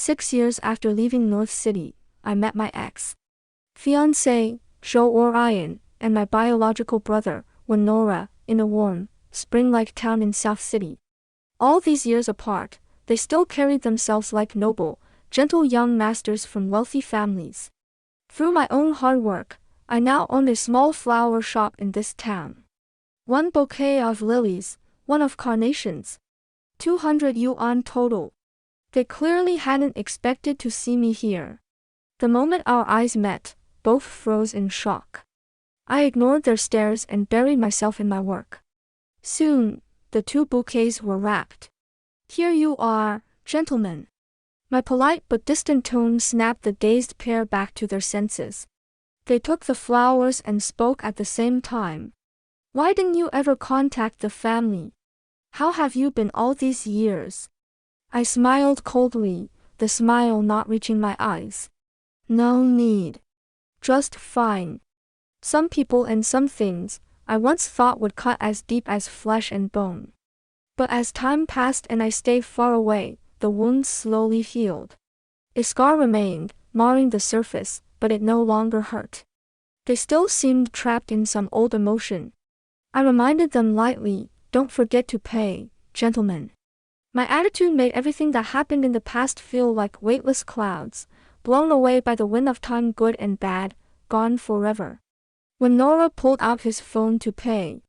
6 years after leaving North City, I met my ex-fiancé, Joe Orion, and my biological brother, Winora, in a warm, spring-like town in South City. All these years apart, they still carried themselves like noble, gentle young masters from wealthy families. Through my own hard work, I now own a small flower shop in this town. 1 bouquet of lilies, 1 of carnations. 200 yuan total. They clearly hadn't expected to see me here. The moment our eyes met, both froze in shock. I ignored their stares and buried myself in my work. Soon, the 2 bouquets were wrapped. Here you are, gentlemen. My polite but distant tone snapped the dazed pair back to their senses. They took the flowers and spoke at the same time. Why didn't you ever contact the family? How have you been all these years? I smiled coldly, the smile not reaching my eyes. No need. Just fine. Some people and some things I once thought would cut as deep as flesh and bone. But as time passed and I stayed far away, the wound slowly healed. A scar remained, marring the surface, but it no longer hurt. They still seemed trapped in some old emotion. I reminded them lightly, don't forget to pay, gentlemen. My attitude made everything that happened in the past feel like weightless clouds, blown away by the wind of time, good and bad, gone forever. When Nora pulled out his phone to pay,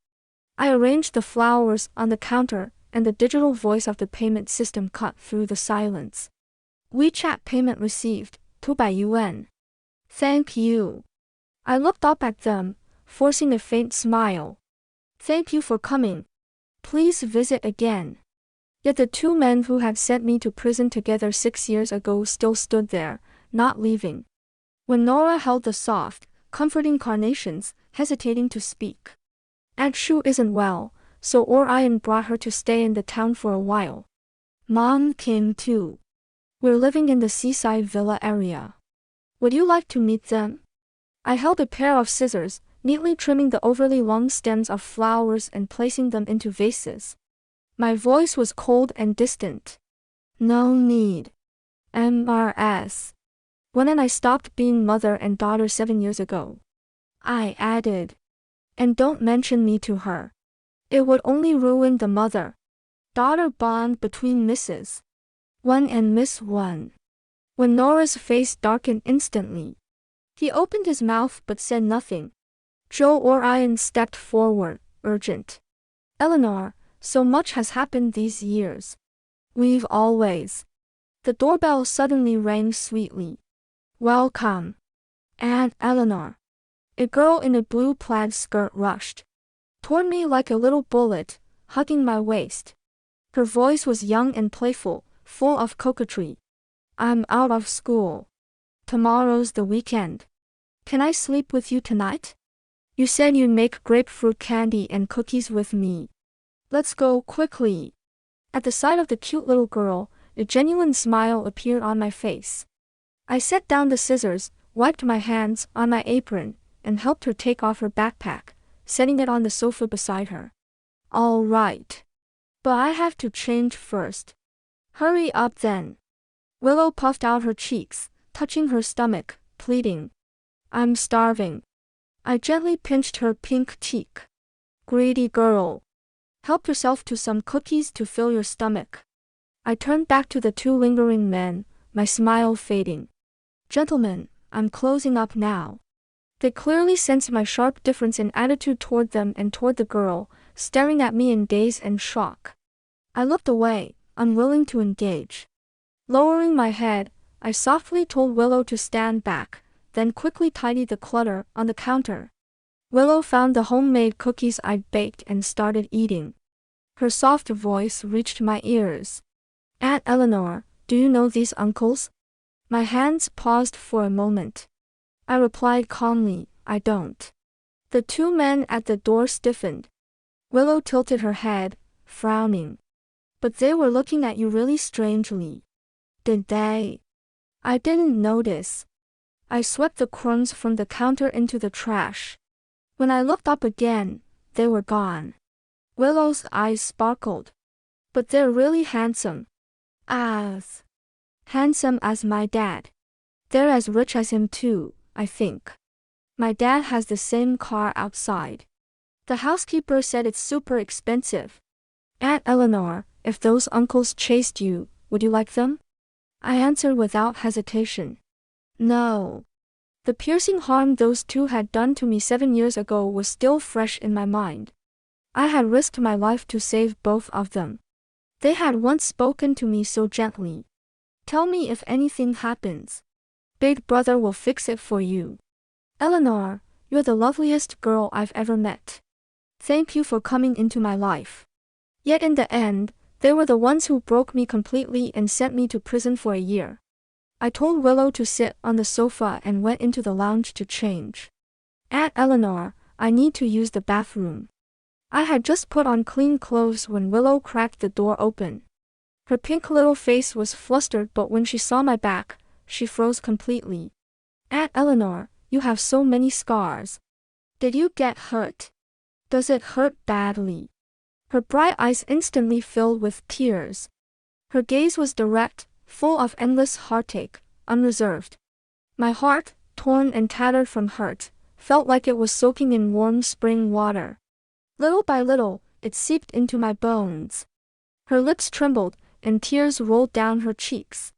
I arranged the flowers on the counter, and the digital voice of the payment system cut through the silence. WeChat payment received, 200 yuan. Thank you. I looked up at them, forcing a faint smile. Thank you for coming. Please visit again. Yet the 2 men who had sent me to prison together 6 years ago still stood there, not leaving. When Nora held the soft, comforting carnations, hesitating to speak. Aunt Shu isn't well, so Orion brought her to stay in the town for a while. Mom came too. We're living in the seaside villa area. Would you like to meet them? I held a pair of scissors, neatly trimming the overly long stems of flowers and placing them into vases. My voice was cold and distant. No need. MRS. When and I stopped being mother and daughter 7 years ago. I added. And don't mention me to her. It would only ruin the mother-daughter bond between Mrs. 1 and Miss 1. When Nora's face darkened instantly, he opened his mouth but said nothing. Joe Orion stepped forward, urgent. Eleanor, so much has happened these years. We've always. The doorbell suddenly rang sweetly. Welcome. Aunt Eleanor. A girl in a blue plaid skirt rushed toward me like a little bullet, hugging my waist. Her voice was young and playful, full of coquetry. I'm out of school. Tomorrow's the weekend. Can I sleep with you tonight? You said you'd make grapefruit candy and cookies with me. Let's go quickly. At the sight of the cute little girl, a genuine smile appeared on my face. I set down the scissors, wiped my hands on my apron, and helped her take off her backpack, setting it on the sofa beside her. All right. But I have to change first. Hurry up then. Willow puffed out her cheeks, touching her stomach, pleading. I'm starving. I gently pinched her pink cheek. Greedy girl. Help yourself to some cookies to fill your stomach. I turned back to the 2 lingering men, my smile fading. Gentlemen, I'm closing up now. They clearly sensed my sharp difference in attitude toward them and toward the girl, staring at me in daze and shock. I looked away, unwilling to engage. Lowering my head, I softly told Willow to stand back, then quickly tidied the clutter on the counter. Willow found the homemade cookies I'd baked and started eating. Her soft voice reached my ears. Aunt Eleanor, do you know these uncles? My hands paused for a moment. I replied calmly, I don't. The 2 men at the door stiffened. Willow tilted her head, frowning. But they were looking at you really strangely. Did they? I didn't notice. I swept the crumbs from the counter into the trash. When I looked up again, they were gone. Willow's eyes sparkled. But they're really handsome. As. Handsome as my dad. They're as rich as him too, I think. My dad has the same car outside. The housekeeper said it's super expensive. Aunt Eleanor, if those uncles chased you, would you like them? I answered without hesitation. No. The piercing harm those two had done to me 7 years ago was still fresh in my mind. I had risked my life to save both of them. They had once spoken to me so gently. Tell me if anything happens. Big brother will fix it for you. Eleanor, you're the loveliest girl I've ever met. Thank you for coming into my life. Yet in the end, they were the ones who broke me completely and sent me to prison for a year. I told Willow to sit on the sofa and went into the lounge to change. Aunt Eleanor, I need to use the bathroom. I had just put on clean clothes when Willow cracked the door open. Her pink little face was flustered, but when she saw my back, she froze completely. Aunt Eleanor, you have so many scars. Did you get hurt? Does it hurt badly? Her bright eyes instantly filled with tears. Her gaze was direct, full of endless heartache, unreserved. My heart, torn and tattered from hurt, felt like it was soaking in warm spring water. Little by little, it seeped into my bones. Her lips trembled, and tears rolled down her cheeks.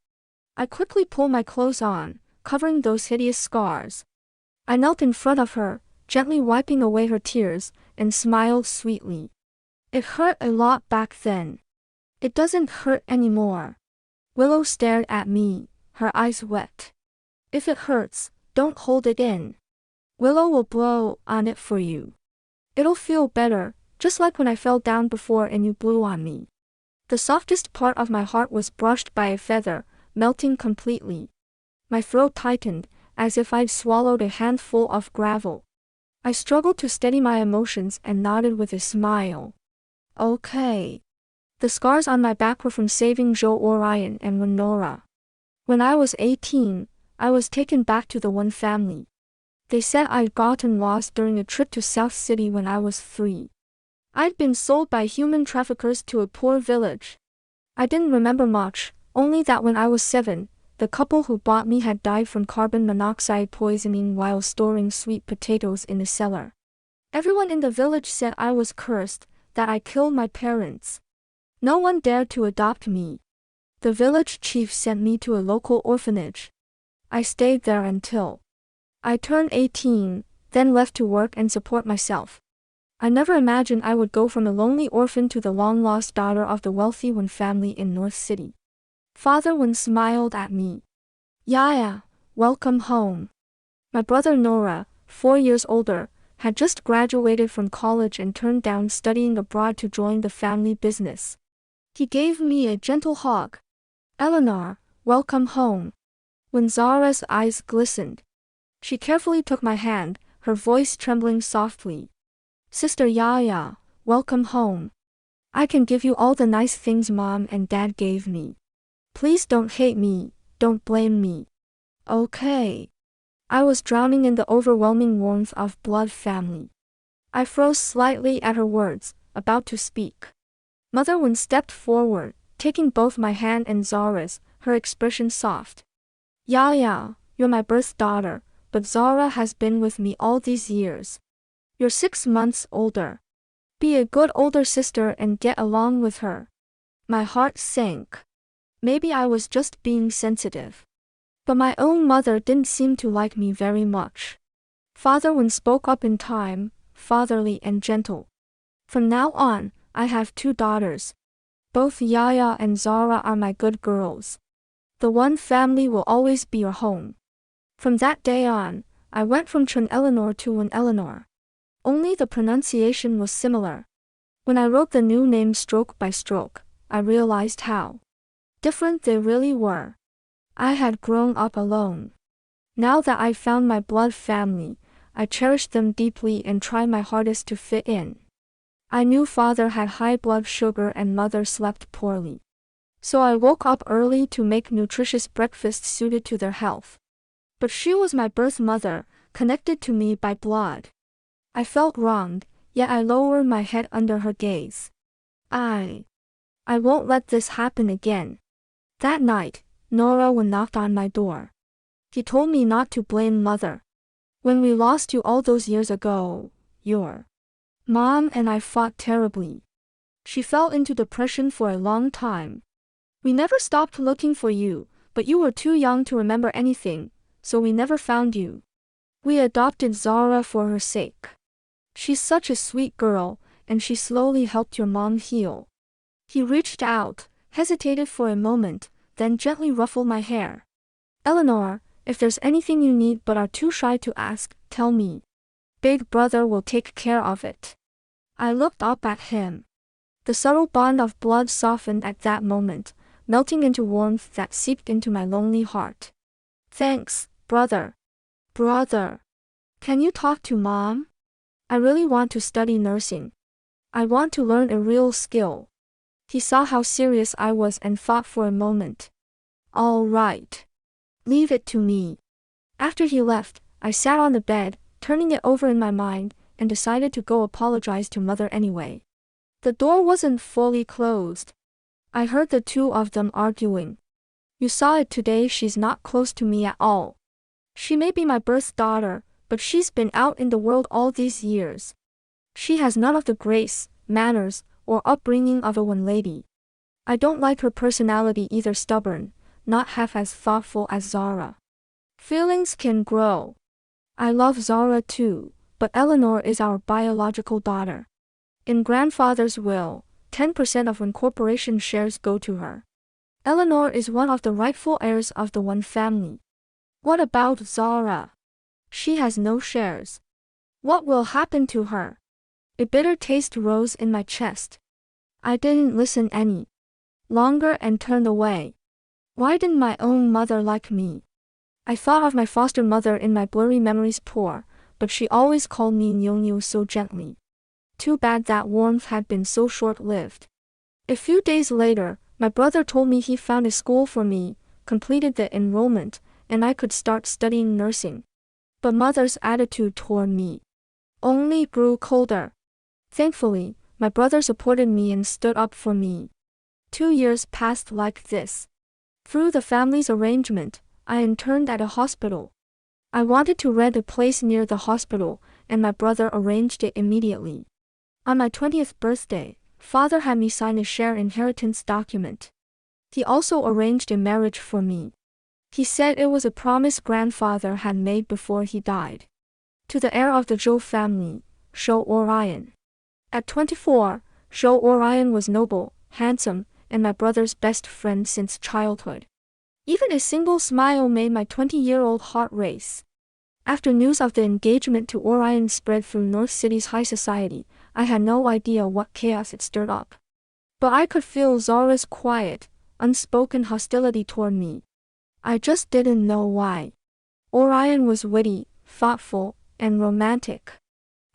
I quickly pulled my clothes on, covering those hideous scars. I knelt in front of her, gently wiping away her tears, and smiled sweetly. It hurt a lot back then. It doesn't hurt anymore. Willow stared at me, her eyes wet. If it hurts, don't hold it in. Willow will blow on it for you. It'll feel better, just like when I fell down before and you blew on me. The softest part of my heart was brushed by a feather, melting completely. My throat tightened, as if I'd swallowed a handful of gravel. I struggled to steady my emotions and nodded with a smile. Okay. The scars on my back were from saving Joe Orion and Winora. When I was 18, I was taken back to the one family. They said I'd gotten lost during a trip to South City when I was 3. I'd been sold by human traffickers to a poor village. I didn't remember much, only that when I was 7, the couple who bought me had died from carbon monoxide poisoning while storing sweet potatoes in a cellar. Everyone in the village said I was cursed, that I killed my parents. No one dared to adopt me. The village chief sent me to a local orphanage. I stayed there until I turned 18, then left to work and support myself. I never imagined I would go from a lonely orphan to the long-lost daughter of the wealthy Wen family in North City. Father Wen smiled at me. Yaya, welcome home. My brother Nora, 4 years older, had just graduated from college and turned down studying abroad to join the family business. He gave me a gentle hug. Eleanor, welcome home. When Zara's eyes glistened, she carefully took my hand, her voice trembling softly. Sister Yaya, welcome home. I can give you all the nice things Mom and Dad gave me. Please don't hate me, don't blame me. Okay. I was drowning in the overwhelming warmth of blood family. I froze slightly at her words, about to speak. Mother Wen stepped forward, taking both my hand and Zara's, her expression soft. Yaya, you're my birth daughter, but Zara has been with me all these years. You're 6 months older. Be a good older sister and get along with her. My heart sank. Maybe I was just being sensitive. But my own mother didn't seem to like me very much. Father Wen spoke up in time, fatherly and gentle. From now on, I have 2 daughters. Both Yaya and Zara are my good girls. The one family will always be your home. From that day on, I went from Chun Eleanor to Wen Eleanor. Only the pronunciation was similar. When I wrote the new names stroke by stroke, I realized how different they really were. I had grown up alone. Now that I found my blood family, I cherished them deeply and tried my hardest to fit in. I knew father had high blood sugar and mother slept poorly. So I woke up early to make nutritious breakfasts suited to their health. But she was my birth mother, connected to me by blood. I felt wronged, yet I lowered my head under her gaze. I won't let this happen again. That night, Nora when knocked on my door. He told me not to blame mother. When we lost you all those years ago, your mom and I fought terribly. She fell into depression for a long time. We never stopped looking for you, but you were too young to remember anything, so we never found you. We adopted Zara for her sake. She's such a sweet girl, and she slowly helped your mom heal. He reached out, hesitated for a moment, then gently ruffled my hair. Eleanor, if there's anything you need but are too shy to ask, tell me. Big brother will take care of it. I looked up at him. The subtle bond of blood softened at that moment, melting into warmth that seeped into my lonely heart. Thanks, brother. Brother. Can you talk to mom? I really want to study nursing. I want to learn a real skill. He saw how serious I was and thought for a moment. All right. Leave it to me. After he left, I sat on the bed, turning it over in my mind, and decided to go apologize to mother anyway. The door wasn't fully closed. I heard the two of them arguing. You saw it today. She's not close to me at all. She may be my birth daughter, but she's been out in the world all these years. She has none of the grace, manners, or upbringing of a one lady. I don't like her personality either, stubborn, not half as thoughtful as Zara. Feelings can grow. I love Zara too, but Eleanor is our biological daughter. In grandfather's will, 10% of incorporation shares go to her. Eleanor is one of the rightful heirs of the one family. What about Zara? She has no shares. What will happen to her? A bitter taste rose in my chest. I didn't listen any longer and turned away. Why didn't my own mother like me? I thought of my foster mother in my blurry memories poor, but she always called me Nyonyo so gently. Too bad that warmth had been so short-lived. A few days later, my brother told me he found a school for me, completed the enrollment, and I could start studying nursing. But mother's attitude toward me only grew colder. Thankfully, my brother supported me and stood up for me. 2 years passed like this. Through the family's arrangement, I interned at a hospital. I wanted to rent a place near the hospital, and my brother arranged it immediately. On my 20th birthday, father had me sign a share inheritance document. He also arranged a marriage for me. He said it was a promise grandfather had made before he died. To the heir of the Zhou family, Zhou Orion. At 24, Zhou Orion was noble, handsome, and my brother's best friend since childhood. Even a single smile made my 20-year-old heart race. After news of the engagement to Orion spread through North City's high society, I had no idea what chaos it stirred up. But I could feel Zara's quiet, unspoken hostility toward me. I just didn't know why. Orion was witty, thoughtful, and romantic.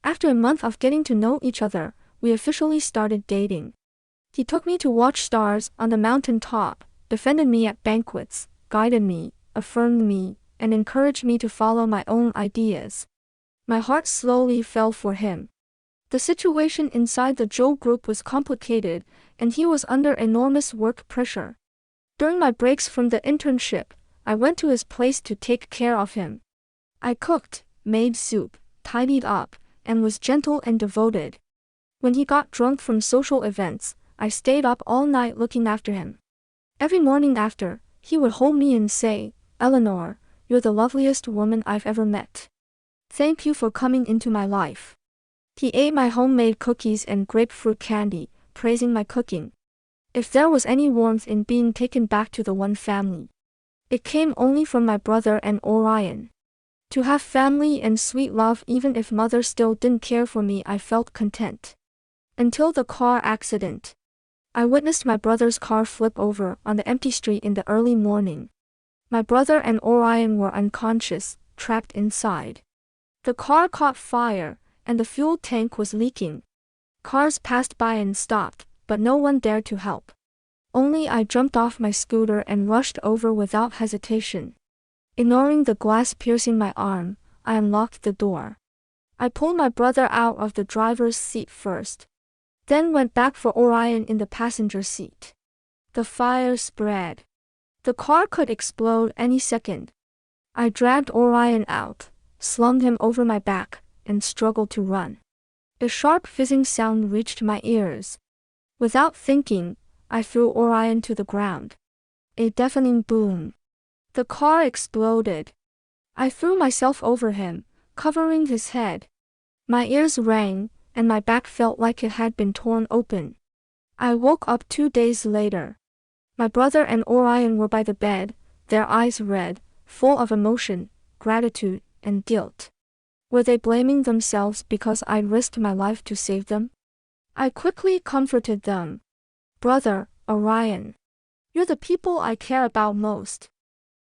After a month of getting to know each other, we officially started dating. He took me to watch stars on the mountain top, defended me at banquets, guided me, affirmed me, and encouraged me to follow my own ideas. My heart slowly fell for him. The situation inside the Zhou group was complicated, and he was under enormous work pressure. During my breaks from the internship, I went to his place to take care of him. I cooked, made soup, tidied up, and was gentle and devoted. When he got drunk from social events, I stayed up all night looking after him. Every morning after, he would hold me and say, "Eleanor, you're the loveliest woman I've ever met. Thank you for coming into my life." He ate my homemade cookies and grapefruit candy, praising my cooking. If there was any warmth in being taken back to the one family, it came only from my brother and Orion. To have family and sweet love even if mother still didn't care for me, I felt content. Until the car accident. I witnessed my brother's car flip over on the empty street in the early morning. My brother and Orion were unconscious, trapped inside. The car caught fire, and the fuel tank was leaking. Cars passed by and stopped, but no one dared to help. Only I jumped off my scooter and rushed over without hesitation. Ignoring the glass piercing my arm, I unlocked the door. I pulled my brother out of the driver's seat first, then went back for Orion in the passenger seat. The fire spread. The car could explode any second. I dragged Orion out, slung him over my back, and struggled to run. A sharp fizzing sound reached my ears. Without thinking, I threw Orion to the ground. A deafening boom. The car exploded. I threw myself over him, covering his head. My ears rang, and my back felt like it had been torn open. I woke up 2 days later. My brother and Orion were by the bed, their eyes red, full of emotion, gratitude, and guilt. Were they blaming themselves because I'd risked my life to save them? I quickly comforted them. Brother, Orion. You're the people I care about most.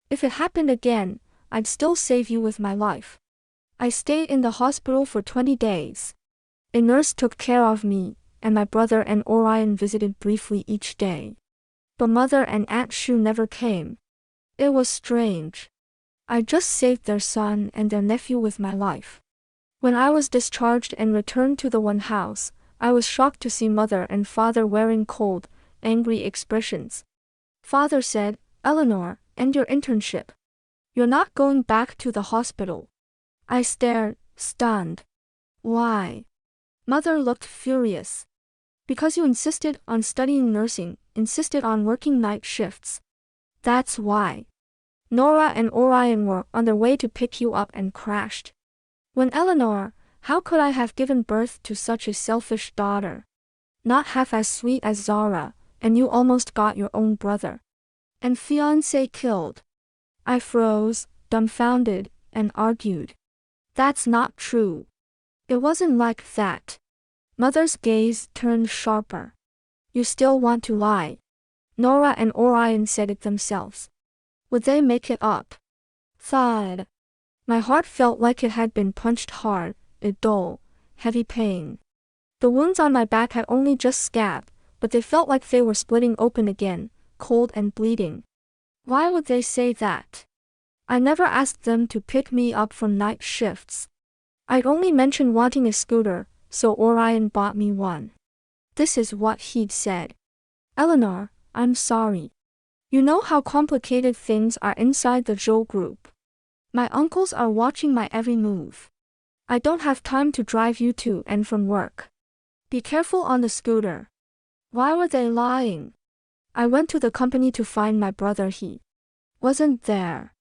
If it happened again, I'd still save you with my life. I stayed in the hospital for 20 days. A nurse took care of me, and my brother and Orion visited briefly each day. But Mother and Aunt Shu never came. It was strange. I just saved their son and their nephew with my life. When I was discharged and returned to the one house, I was shocked to see Mother and Father wearing cold, angry expressions. Father said, "Eleanor, end your internship. You're not going back to the hospital." I stared, stunned. Why? Mother looked furious. Because you insisted on studying nursing, insisted on working night shifts. That's why. Nora and Orion were on their way to pick you up and crashed. When Eleanor, how could I have given birth to such a selfish daughter? Not half as sweet as Zara, and you almost got your own brother. And fiancé killed. I froze, dumbfounded, and argued. That's not true. It wasn't like that. Mother's gaze turned sharper. You still want to lie. Nora and Orion said it themselves. Would they make it up? Thud. My heart felt like it had been punched hard, a dull, heavy pain. The wounds on my back had only just scabbed, but they felt like they were splitting open again, cold and bleeding. Why would they say that? I never asked them to pick me up from night shifts. I'd only mentioned wanting a scooter, so Orion bought me one. This is what he'd said. Eleanor, I'm sorry. You know how complicated things are inside the Zhou group. My uncles are watching my every move. I don't have time to drive you to and from work. Be careful on the scooter. Why were they lying? I went to the company to find my brother. He wasn't there.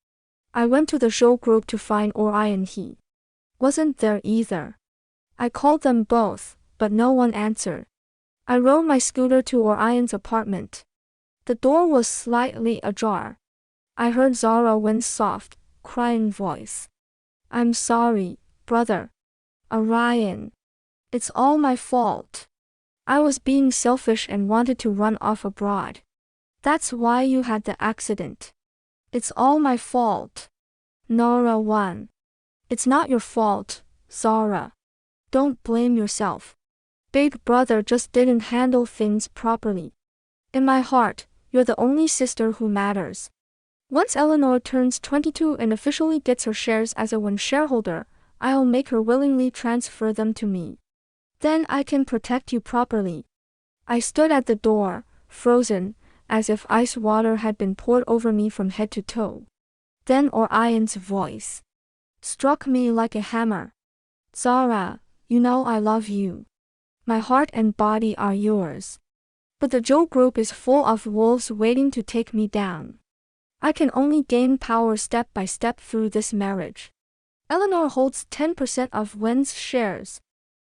I went to the Zhou group to find Orion. He wasn't there either. I called them both, but no one answered. I rode my scooter to Orion's apartment. The door was slightly ajar. I heard Zara Wen's soft, crying voice. I'm sorry, brother. Orion. It's all my fault. I was being selfish and wanted to run off abroad. That's why you had the accident. It's all my fault. Nora won. It's not your fault, Zara. Don't blame yourself. Big brother just didn't handle things properly. In my heart, you're the only sister who matters. Once Eleanor turns 22 and officially gets her shares as a one shareholder, I'll make her willingly transfer them to me. Then I can protect you properly. I stood at the door, frozen, as if ice water had been poured over me from head to toe. Then Orion's voice struck me like a hammer. Zara, you know I love you. My heart and body are yours. But the Zhou group is full of wolves waiting to take me down. I can only gain power step by step through this marriage. Eleanor holds 10% of Wen's shares.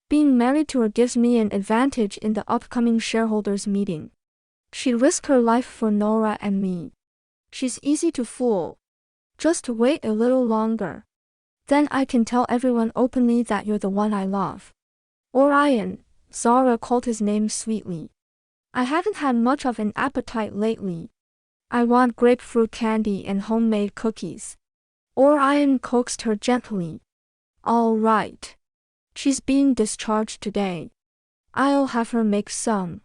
Being married to her gives me an advantage in the upcoming shareholders meeting. She'd risk her life for Nora and me. She's easy to fool. Just wait a little longer. Then I can tell everyone openly that you're the one I love. Orion, Zara called his name sweetly. I haven't had much of an appetite lately. I want grapefruit candy and homemade cookies. Orion coaxed her gently. All right. She's being discharged today. I'll have her make some.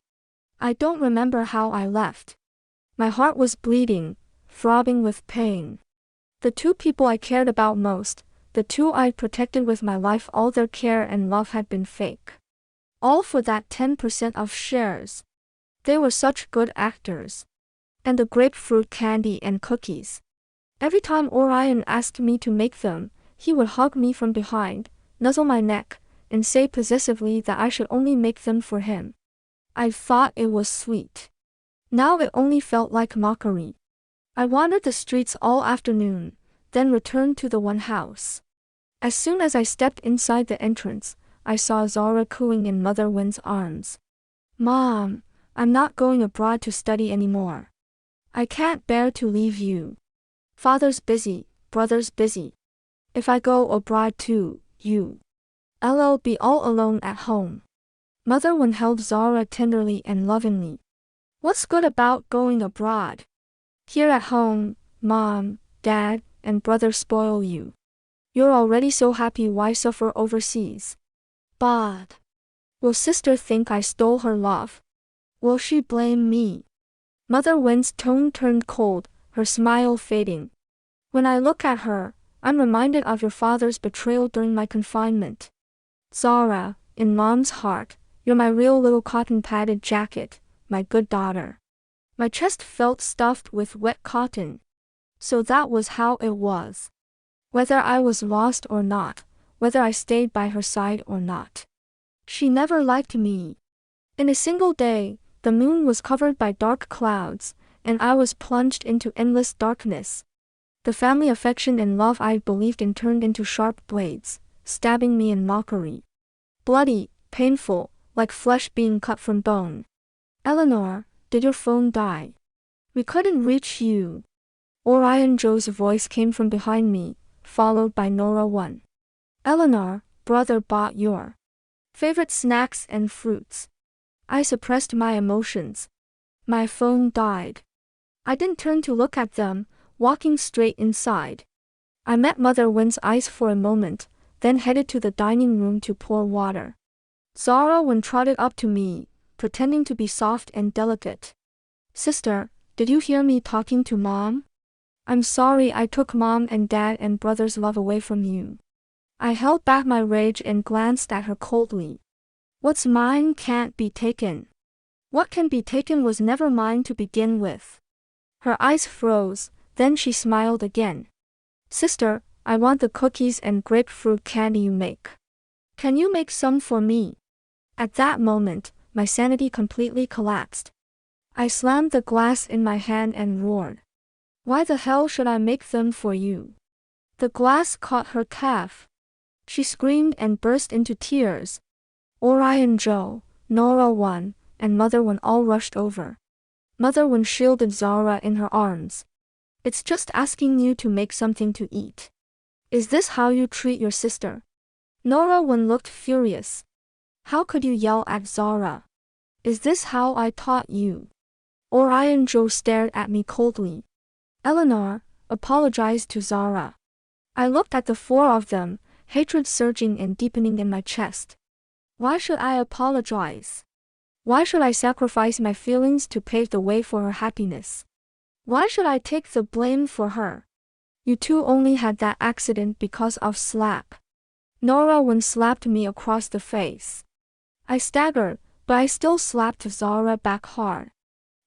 I don't remember how I left. My heart was bleeding, throbbing with pain. The two people I cared about most, the two I'd protected with my life, all their care and love had been fake. All for that 10% of shares. They were such good actors. and the grapefruit candy and cookies. Every time Orion asked me to make them, he would hug me from behind, nuzzle my neck, and say possessively that I should only make them for him. I thought it was sweet. Now it only felt like mockery. I wandered the streets all afternoon, then returned to the one house. As soon as I stepped inside the entrance, I saw Zara cooing in Mother Win's arms. "Mom, I'm not going abroad to study anymore. I can't bear to leave you. Father's busy, brother's busy. If I go abroad too, I'll be all alone at home." Mother Win held Zara tenderly and lovingly. "What's good about going abroad? Here at home, Mom, Dad, and brother spoil you. You're already so happy, why suffer overseas? But will sister think I stole her love? Will she blame me?" Mother Win's tone turned cold, her smile fading. "When I look at her, I'm reminded of your father's betrayal during my confinement. Zara, in Mom's heart, you're my real little cotton-padded jacket, my good daughter." My chest felt stuffed with wet cotton. So that was how it was. Whether I was lost or not, whether I stayed by her side or not, she never liked me. In a single day, the moon was covered by dark clouds, and I was plunged into endless darkness. The family affection and love I believed in turned into sharp blades, stabbing me in mockery. Bloody, painful, like flesh being cut from bone. "Eleanor, did your phone die? We couldn't reach you." Orion Joe's voice came from behind me, followed by Nora 1. "Eleanor, brother bought your favorite snacks and fruits." I suppressed my emotions. My phone died. I didn't turn to look at them, walking straight inside. I met Mother Win's eyes for a moment, then headed to the dining room to pour water. Zara Win trotted up to me, pretending to be soft and delicate. "Sister, did you hear me talking to Mom? I'm sorry I took Mom and Dad and brother's love away from you." I held back my rage and glanced at her coldly. "What's mine can't be taken. What can be taken was never mine to begin with." Her eyes froze, then she smiled again. "Sister, I want the cookies and grapefruit candy you make. Can you make some for me?" At that moment, my sanity completely collapsed. I slammed the glass in my hand and roared. "Why the hell should I make them for you?" The glass caught her calf. She screamed and burst into tears. Orion Joe, Nora 1, and Mother Win all rushed over. Mother Win shielded Zara in her arms. "It's just asking you to make something to eat. Is this how you treat your sister?" Nora Win looked furious. "How could you yell at Zara? Is this how I taught you?" Orion Joe stared at me coldly. "Eleanor, apologize to Zara." I looked at the four of them, hatred surging and deepening in my chest. Why should I apologize? Why should I sacrifice my feelings to pave the way for her happiness? Why should I take the blame for her? You two only had that accident because of slap. Nora Win slapped me across the face. I staggered, but I still slapped Zara back hard.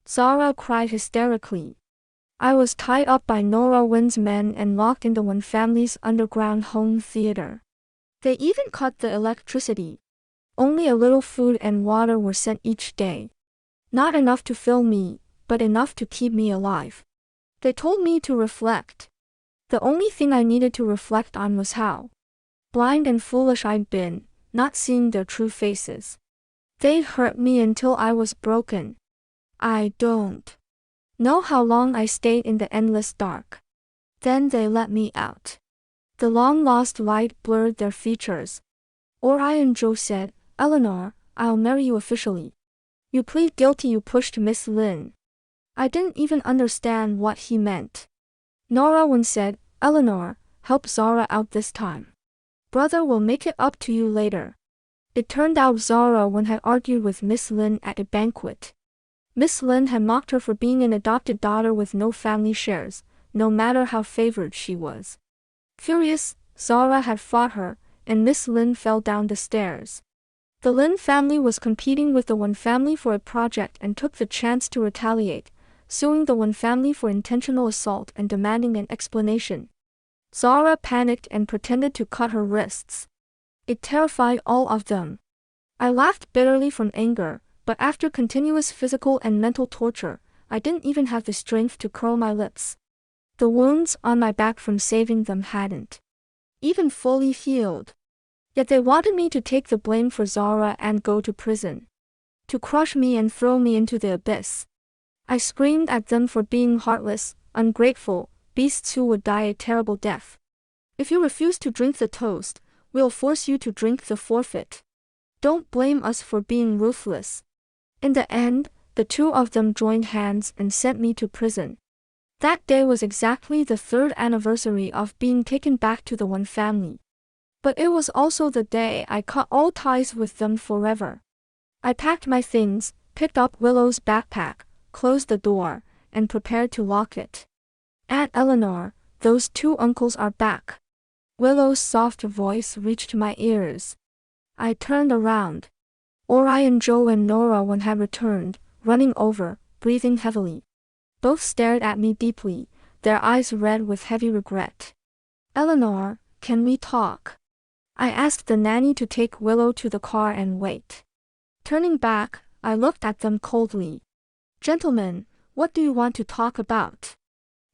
Zara cried hysterically. I was tied up by Nora Win's men and locked in the Win family's underground home theater. They even cut the electricity. Only a little food and water were sent each day. Not enough to fill me, but enough to keep me alive. They told me to reflect. The only thing I needed to reflect on was how blind and foolish I'd been, not seeing their true faces. They'd hurt me until I was broken. I don't know how long I stayed in the endless dark. Then they let me out. The long-lost light blurred their features. Orion Joe said, "Eleanor, I'll marry you officially. You plead guilty, you pushed Miss Lin." I didn't even understand what he meant. Nora Win said, "Eleanor, help Zara out this time. Brother will make it up to you later." It turned out Zara Win had argued with Miss Lin at a banquet. Miss Lin had mocked her for being an adopted daughter with no family shares, no matter how favored she was. Furious, Zara had fought her, and Miss Lin fell down the stairs. The Lin family was competing with the Win family for a project and took the chance to retaliate, suing the one family for intentional assault and demanding an explanation. Zara panicked and pretended to cut her wrists. It terrified all of them. I laughed bitterly from anger, but after continuous physical and mental torture, I didn't even have the strength to curl my lips. The wounds on my back from saving them hadn't even fully healed. Yet they wanted me to take the blame for Zara and go to prison. To crush me and throw me into the abyss. I screamed at them for being heartless, ungrateful, beasts who would die a terrible death. If you refuse to drink the toast, we'll force you to drink the forfeit. Don't blame us for being ruthless. In the end, the two of them joined hands and sent me to prison. That day was exactly the 3rd anniversary of being taken back to the one family. But it was also the day I cut all ties with them forever. I packed my things, picked up Willow's backpack, closed the door, and prepared to lock it. Aunt Eleanor, those 2 uncles are back. Willow's soft voice reached my ears. I turned around. Orion, Joe and Nora had returned, running over, breathing heavily. Both stared at me deeply, their eyes red with heavy regret. Eleanor, can we talk? I asked the nanny to take Willow to the car and wait. Turning back, I looked at them coldly. Gentlemen, what do you want to talk about?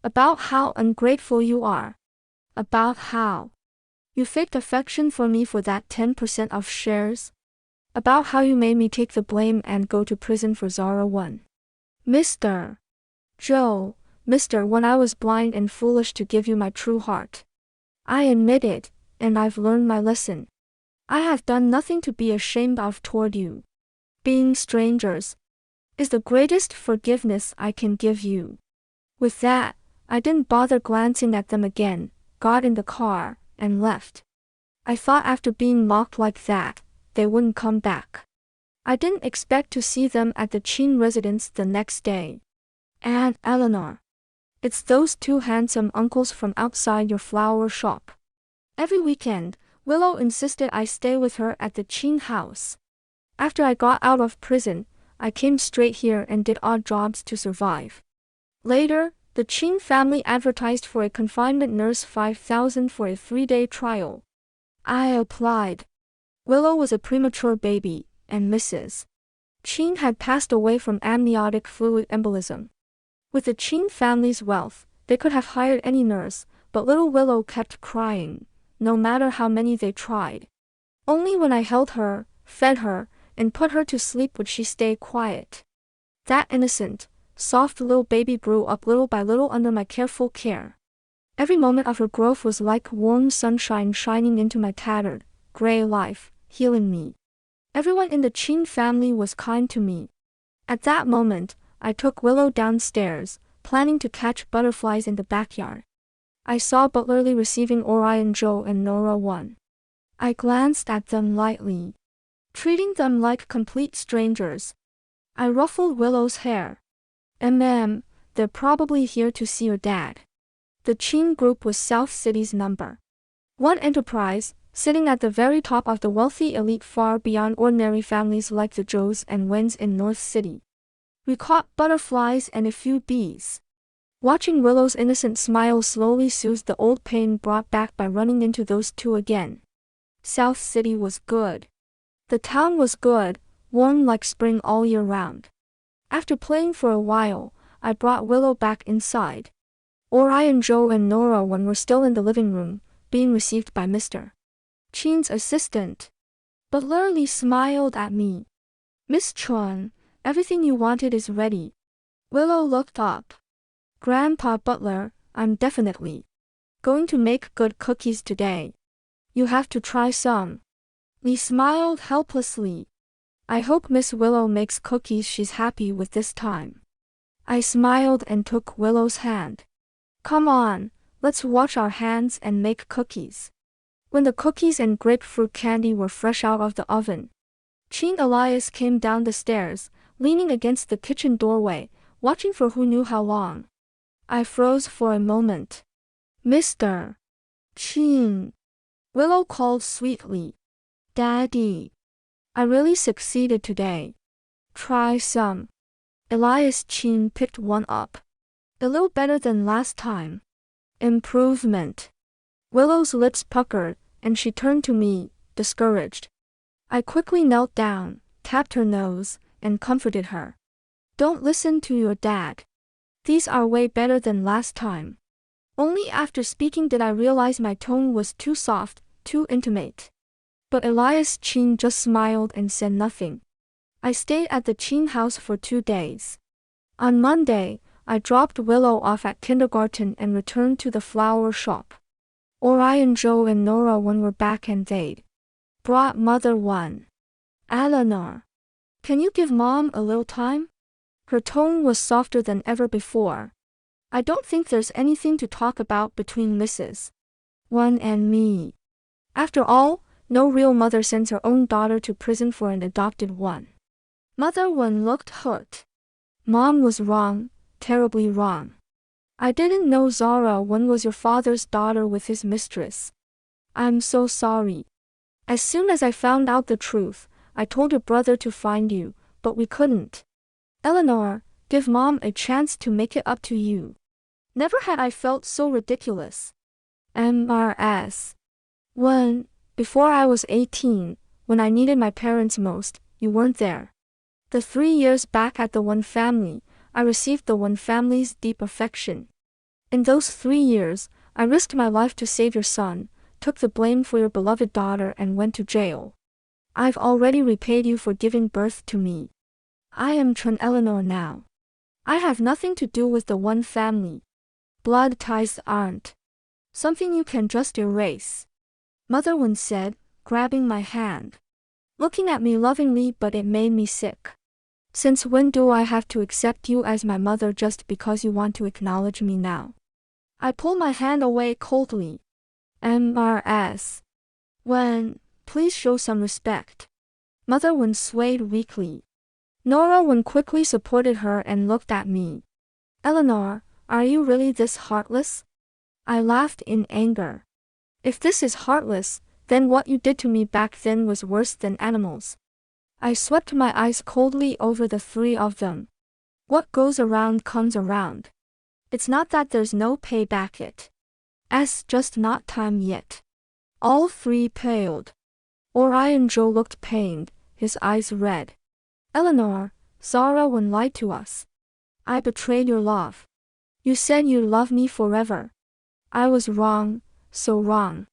About how ungrateful you are. About how you faked affection for me for that 10% of shares. About how you made me take the blame and go to prison for Zara 1. Mr. Joe, when I was blind and foolish to give you my true heart. I admit it, and I've learned my lesson. I have done nothing to be ashamed of toward you. Being strangers is the greatest forgiveness I can give you. With that, I didn't bother glancing at them again, got in the car, and left. I thought after being mocked like that, they wouldn't come back. I didn't expect to see them at the Chin residence the next day. Aunt Eleanor. It's those 2 handsome uncles from outside your flower shop. Every weekend, Willow insisted I stay with her at the Chin house. After I got out of prison, I came straight here and did odd jobs to survive. Later, the Chin family advertised for a confinement nurse $5,000 for a 3-day trial. I applied. Willow was a premature baby, and Mrs. Chin had passed away from amniotic fluid embolism. With the Chin family's wealth, they could have hired any nurse, but little Willow kept crying, no matter how many they tried. Only when I held her, fed her, and put her to sleep would she stay quiet. That innocent, soft little baby grew up little by little under my careful care. Every moment of her growth was like warm sunshine shining into my tattered, gray life, healing me. Everyone in the Chin family was kind to me. At that moment, I took Willow downstairs, planning to catch butterflies in the backyard. I saw Butlerly receiving Orion, Joe and Nora 1. I glanced at them lightly, treating them like complete strangers. I ruffled Willow's hair. They're probably here to see your dad. The Chin group was South City's number 1 enterprise, sitting at the very top of the wealthy elite far beyond ordinary families like the Joes and Wens in North City. We caught butterflies and a few bees. Watching Willow's innocent smile slowly soothed the old pain brought back by running into those 2 again. South City was good. The town was good, warm like spring all year round. After playing for a while, I brought Willow back inside. Orion, Joe and Nora 1 were still in the living room, being received by Mr. Chin's assistant. Butlerly smiled at me. Miss Chun, everything you wanted is ready. Willow looked up. Grandpa Butler, I'm definitely going to make good cookies today. You have to try some. Lee smiled helplessly. I hope Miss Willow makes cookies she's happy with this time. I smiled and took Willow's hand. Come on, let's wash our hands and make cookies. When the cookies and grapefruit candy were fresh out of the oven, Chin Elias came down the stairs, leaning against the kitchen doorway, watching for who knew how long. I froze for a moment. Mr. Chin, Willow called sweetly. Daddy, I really succeeded today. Try some. Elias' chin picked one up. A little better than last time. Improvement. Willow's lips puckered, and she turned to me, discouraged. I quickly knelt down, tapped her nose, and comforted her. Don't listen to your dad. These are way better than last time. Only after speaking did I realize my tone was too soft, too intimate. But Elias' chin just smiled and said nothing. I stayed at the Chin house for 2 days. On Monday, I dropped Willow off at kindergarten and returned to the flower shop. Orion, Joe, and Nora when were back and they'd brought Mother one. Eleanor, can you give Mom a little time? Her tone was softer than ever before. I don't think there's anything to talk about between Mrs. One and me. After all, no real mother sends her own daughter to prison for an adopted one. Mother One looked hurt. Mom was wrong, terribly wrong. I didn't know Zara One was your father's daughter with his mistress. I'm so sorry. As soon as I found out the truth, I told your brother to find you, but we couldn't. Eleanor, give Mom a chance to make it up to you. Never had I felt so ridiculous. MRS. When, before I was 18, when I needed my parents most, you weren't there. The 3 years back at the One family, I received the One family's deep affection. In those 3 years, I risked my life to save your son, took the blame for your beloved daughter and went to jail. I've already repaid you for giving birth to me. I am Tran Eleanor now. I have nothing to do with the One family. Blood ties aren't something you can just erase. Mother One said, grabbing my hand. Looking at me lovingly, but it made me sick. Since when do I have to accept you as my mother just because you want to acknowledge me now? I pulled my hand away coldly. MRS. When, please show some respect. Mother One swayed weakly. Nora One quickly supported her and looked at me. Eleanor, are you really this heartless? I laughed in anger. If this is heartless, then what you did to me back then was worse than animals. I swept my eyes coldly over the 3 of them. What goes around comes around. It's not that there's no payback, it's just not time yet. All 3 paled. Orion Joe looked pained, his eyes red. Eleanor, Zara One lied to us. I betrayed your love. You said you'd love me forever. I was wrong, so wrong.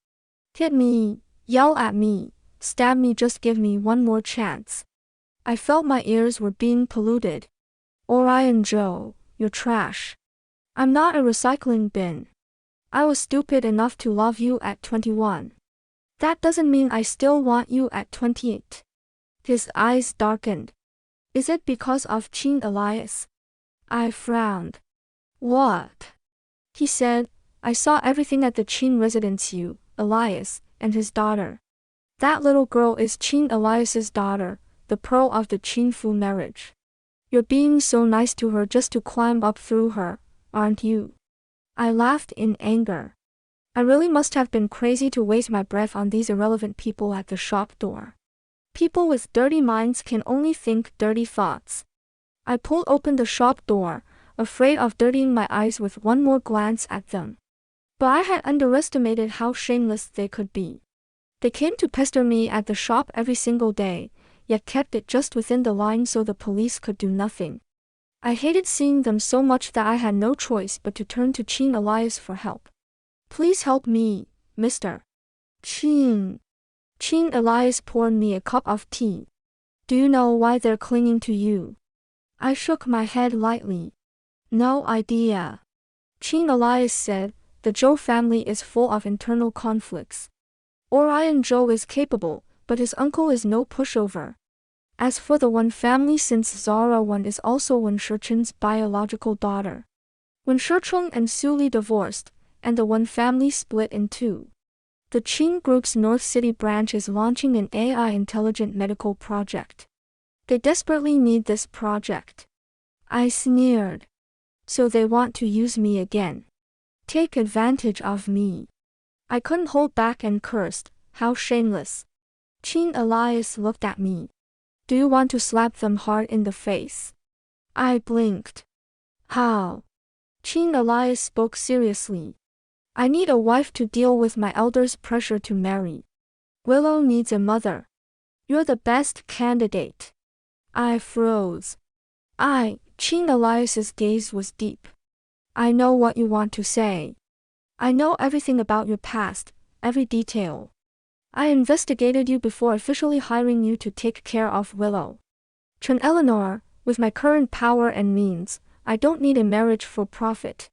Hit me, yell at me, stab me, just give me one more chance. I felt my ears were being polluted. Orion Joe, you're trash. I'm not a recycling bin. I was stupid enough to love you at 21. That doesn't mean I still want you at 28. His eyes darkened. Is it because of Chin Elias? I frowned. What? He said, I saw everything at the Chin residence, you, Elias, and his daughter. That little girl is Chin Elias's daughter, the pearl of the Chin Fu marriage. You're being so nice to her just to climb up through her, aren't you? I laughed in anger. I really must have been crazy to waste my breath on these irrelevant people at the shop door. People with dirty minds can only think dirty thoughts. I pulled open the shop door, afraid of dirtying my eyes with one more glance at them. But I had underestimated how shameless they could be. They came to pester me at the shop every single day, yet kept it just within the line so the police could do nothing. I hated seeing them so much that I had no choice but to turn to Chin Elias for help. Please help me, Mr. Chin. Chin Elias poured me a cup of tea. Do you know why they're clinging to you? I shook my head lightly. No idea. Chin Elias said, the Joe family is full of internal conflicts. Orion Joe is capable, but his uncle is no pushover. As for the One family, since Zara One is also Wen Shicheng's biological daughter. When Shicheng and Suli divorced, and the One family split in 2. The Chin Group's North City branch is launching an AI intelligent medical project. They desperately need this project. I sneered. So they want to use me again. Take advantage of me. I couldn't hold back and cursed, how shameless. Chin Elias looked at me. Do you want to slap them hard in the face? I blinked. How? Chin Elias spoke seriously. I need a wife to deal with my elder's pressure to marry. Willow needs a mother. You're the best candidate. I froze. Chin Elias's gaze was deep. I know what you want to say. I know everything about your past, every detail. I investigated you before officially hiring you to take care of Willow. Chen Eleanor, with my current power and means, I don't need a marriage for profit.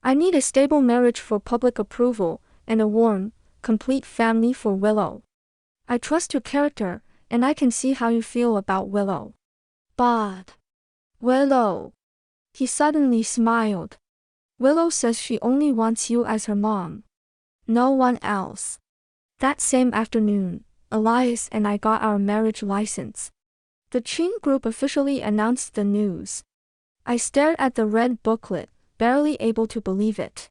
I need a stable marriage for public approval, and a warm, complete family for Willow. I trust your character, and I can see how you feel about Willow. But Willow. He suddenly smiled. Willow says she only wants you as her mom. No one else. That same afternoon, Elias and I got our marriage license. The Chin group officially announced the news. I stared at the red booklet, barely able to believe it.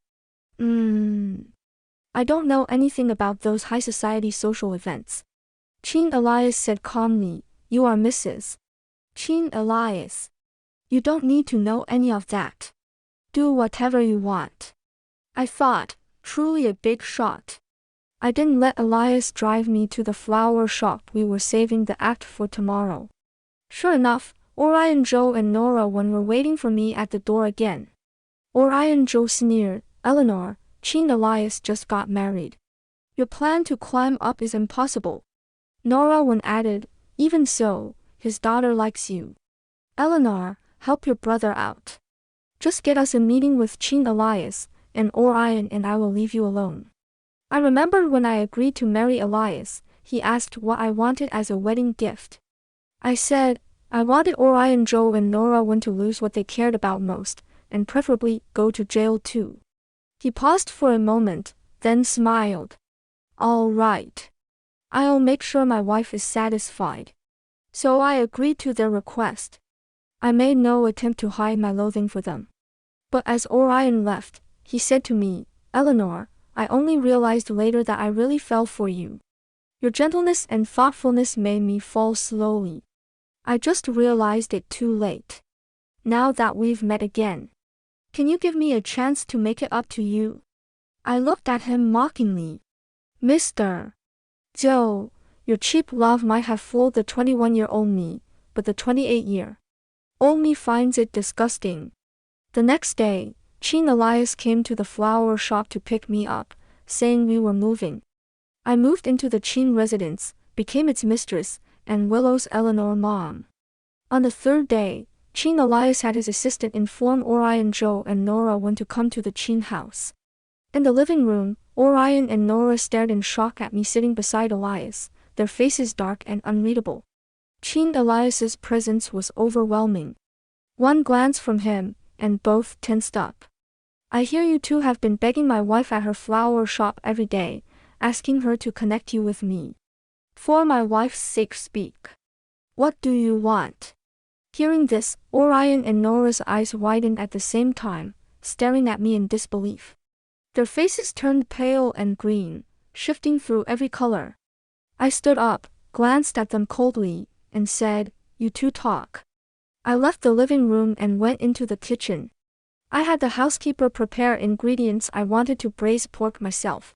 I don't know anything about those high society social events. Chin Elias said calmly, You are Mrs. Chin Elias. You don't need to know any of that. Do whatever you want. I thought, truly a big shot. I didn't let Elias drive me to the flower shop we were saving the act for tomorrow. Sure enough, Orion Joe and Nora were waiting for me at the door again. Orion Joe sneered, Eleanor, Chin Elias just got married. Your plan to climb up is impossible. Nora added, Even so, his daughter likes you. Eleanor, help your brother out. Just get us a meeting with Chin Elias, and Orion and I will leave you alone. I remembered when I agreed to marry Elias, he asked what I wanted as a wedding gift. I said, I wanted Orion Joe and Nora to lose what they cared about most, and preferably go to jail too. He paused for a moment, then smiled. All right. I'll make sure my wife is satisfied. So I agreed to their request. I made no attempt to hide my loathing for them. But as Orion left, he said to me, Eleanor, I only realized later that I really fell for you. Your gentleness and thoughtfulness made me fall slowly. I just realized it too late. Now that we've met again, can you give me a chance to make it up to you? I looked at him mockingly. Mr. Joe, your cheap love might have fooled the 21-year-old me, but the 28-year-old me finds it disgusting. The next day, Chin Elias came to the flower shop to pick me up, saying we were moving. I moved into the Chin residence, became its mistress, and Willow's Eleanor mom. On the third day, Chin Elias had his assistant inform Orion Joe and Nora when to come to the Chin house. In the living room, Orion and Nora stared in shock at me sitting beside Elias, their faces dark and unreadable. Chin Elias's presence was overwhelming. One glance from him, and both tensed up. I hear you two have been begging my wife at her flower shop every day, asking her to connect you with me. For my wife's sake speak. What do you want? Hearing this, Orion and Nora's eyes widened at the same time, staring at me in disbelief. Their faces turned pale and green, shifting through every color. I stood up, glanced at them coldly, and said, You two talk. I left the living room and went into the kitchen. I had the housekeeper prepare ingredients I wanted to braise pork myself.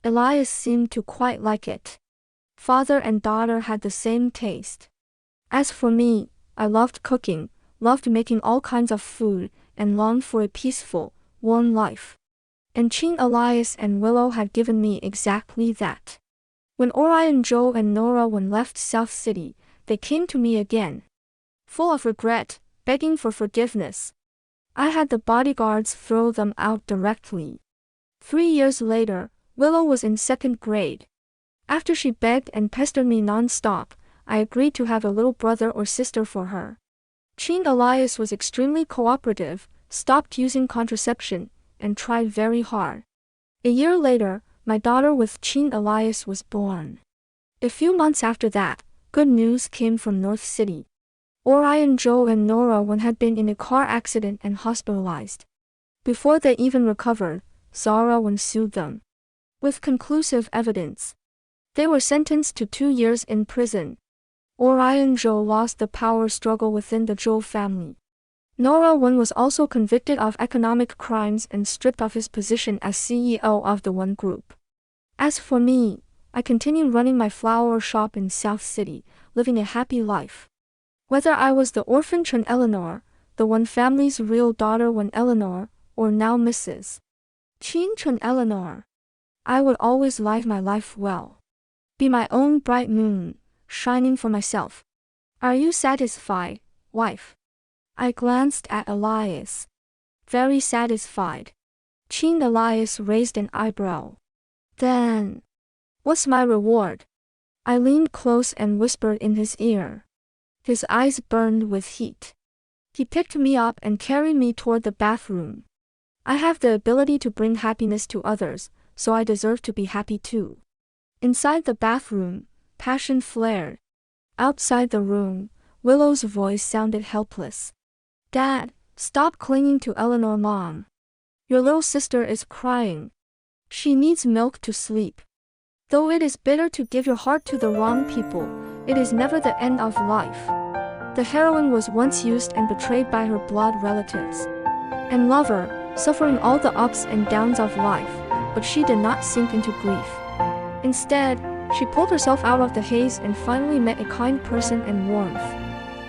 Elias seemed to quite like it. Father and daughter had the same taste. As for me, I loved cooking, loved making all kinds of food, and longed for a peaceful, warm life. And Chin Elias and Willow had given me exactly that. When Orion Joe and Nora left South City, they came to me again. Full of regret, begging for forgiveness. I had the bodyguards throw them out directly. 3 years later, Willow was in 2nd grade. After she begged and pestered me non-stop, I agreed to have a little brother or sister for her. Chin Elias was extremely cooperative, stopped using contraception, and tried very hard. A year later, my daughter with Chin Elias was born. A few months after that, good news came from North City. Orion Joe and Nora had been in a car accident and hospitalized. Before they even recovered, Zara sued them. With conclusive evidence. They were sentenced to 2 years in prison. Orion Joe lost the power struggle within the Joe family. Nora One was also convicted of economic crimes and stripped of his position as CEO of the One Group. As for me, I continued running my flower shop in South City, living a happy life. Whether I was the orphan Chen Eleanor, the One family's real daughter One Eleanor, or now Mrs. Qin Chen Eleanor, I would always live my life well. Be my own bright moon, shining for myself. Are you satisfied, wife? I glanced at Elias. Very satisfied. Qin Elias raised an eyebrow. Then, what's my reward? I leaned close and whispered in his ear. His eyes burned with heat. He picked me up and carried me toward the bathroom. I have the ability to bring happiness to others, so I deserve to be happy too. Inside the bathroom, passion flared. Outside the room, Willow's voice sounded helpless. Dad, stop clinging to Eleanor, Mom. Your little sister is crying. She needs milk to sleep. Though it is bitter to give your heart to the wrong people, it is never the end of life. The heroine was once used and betrayed by her blood relatives and lover, suffering all the ups and downs of life, but she did not sink into grief. Instead, she pulled herself out of the haze and finally met a kind person and warmth.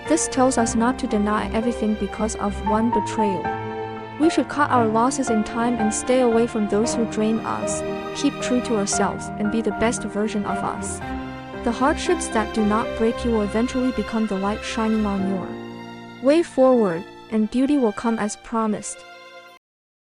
This tells us not to deny everything because of one betrayal. We should cut our losses in time and stay away from those who drain us, keep true to ourselves, and be the best version of us. The hardships that do not break you will eventually become the light shining on your way forward, and beauty will come as promised.